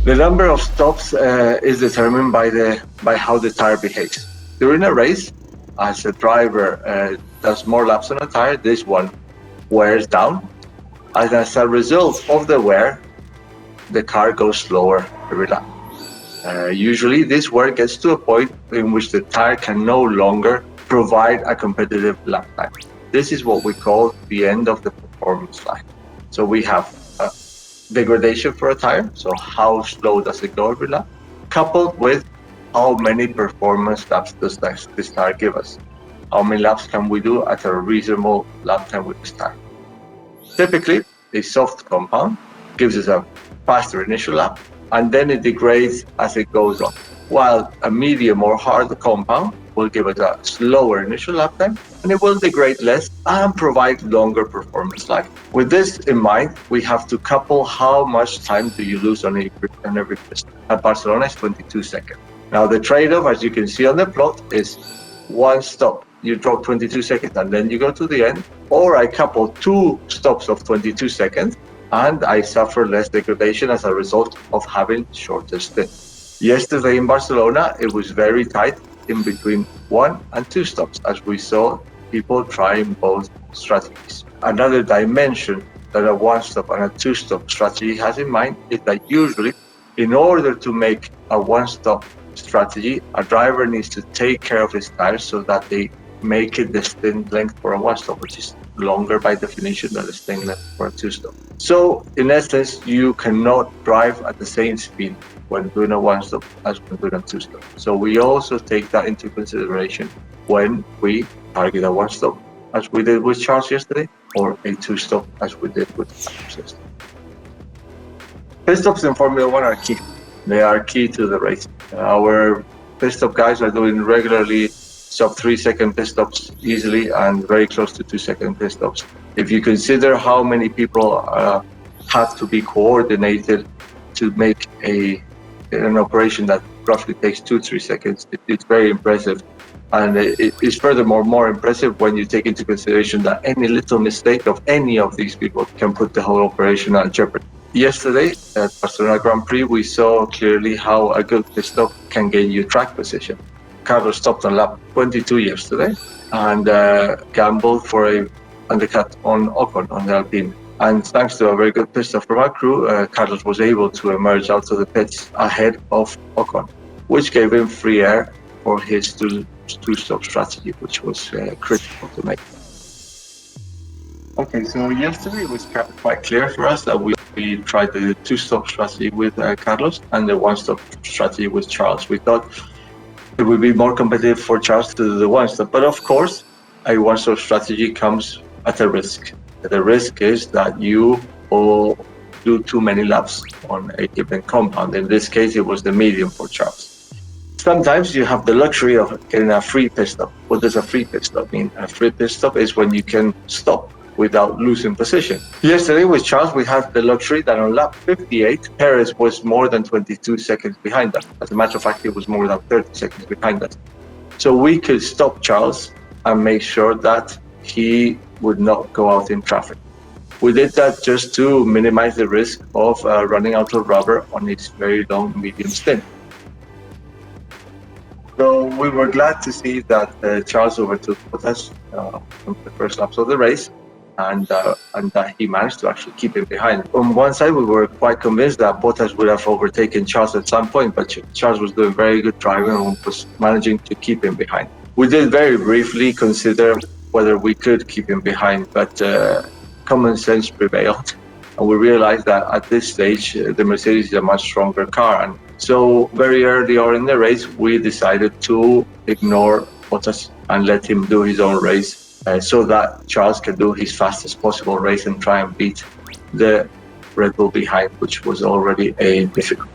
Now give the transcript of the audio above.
The number of stops is determined by how the tire behaves. During a race, as a driver does more laps on a tire, this one wears down. And as a result of the wear, the car goes slower every lap. Usually this wear gets to a point in which the tire can no longer provide a competitive lap time. This is what we call the end of the performance line. So we have degradation for a tire, so how slow does it go every lap, coupled with how many performance laps does this tire give us. How many laps can we do at a reasonable lap time with this tire? Typically, a soft compound gives us a faster initial lap, and then it degrades as it goes on, while a medium or hard compound will give us a slower initial lap time, and it will degrade less and provide longer performance life. With this in mind, we have to couple how much time do you lose on every piston. At Barcelona, it's 22 seconds. Now the trade-off, as you can see on the plot, is one stop. You drop 22 seconds and then you go to the end, or I couple two stops of 22 seconds and I suffer less degradation as a result of having shorter stint. Yesterday in Barcelona, it was very tight in between 1 and 2 stops, as we saw people trying both strategies. Another dimension that a 1-stop and a 2-stop strategy has in mind is that usually, in order to make a 1-stop strategy, a driver needs to take care of his tires so that they make it the stint length for a 1-stop, which is longer by definition than the stint length for a 2-stop. So in essence, you cannot drive at the same speed when doing a 1-stop as when doing a 2-stop. So we also take that into consideration when we target a 1-stop, as we did with Charles yesterday, or a 2-stop as we did with Charles yesterday. Pit stops in Formula 1 are key. They are key to the race. Our pit stop guys are doing regularly sub 3-second pit stops easily and very close to 2-second pit stops. If you consider how many people have to be coordinated to make an operation that roughly takes 2-3 seconds, it's very impressive. And it is furthermore more impressive when you take into consideration that any little mistake of any of these people can put the whole operation at jeopardy. Yesterday at Barcelona Grand Prix, we saw clearly how a good pit stop can gain you track position. Carlos stopped on lap 22 yesterday and gambled for a undercut on Ocon on the Alpine. And thanks to a very good pit stop from our crew, Carlos was able to emerge out of the pits ahead of Ocon, which gave him free air for his two-stop strategy, which was critical to make. Okay, so yesterday it was quite clear for us that we tried the 2-stop strategy with Carlos and the 1-stop strategy with Charles. We thought it would be more competitive for Charles to do the 1-stop, but of course, a 1-stop strategy comes at a risk. The risk is that you will do too many laps on a given compound. In this case, it was the medium for Charles. Sometimes you have the luxury of getting a free pit stop. What does a free pit stop mean? A free pit stop is when you can stop without losing position. Yesterday with Charles, we had the luxury that on lap 58, Perez was more than 22 seconds behind us. As a matter of fact, he was more than 30 seconds behind us. So we could stop Charles and make sure that he would not go out in traffic. We did that just to minimize the risk of running out of rubber on his very long medium stint. So we were glad to see that Charles overtook Bottas from the first laps of the race, and that he managed to actually keep him behind. On one side, we were quite convinced that Bottas would have overtaken Charles at some point, but Charles was doing very good driving and was managing to keep him behind. We did very briefly consider whether we could keep him behind, but common sense prevailed. And we realized that at this stage, the Mercedes is a much stronger car. And so very early on in the race, we decided to ignore Bottas and let him do his own race so that Charles can do his fastest possible race and try and beat the Red Bull behind, which was already a difficult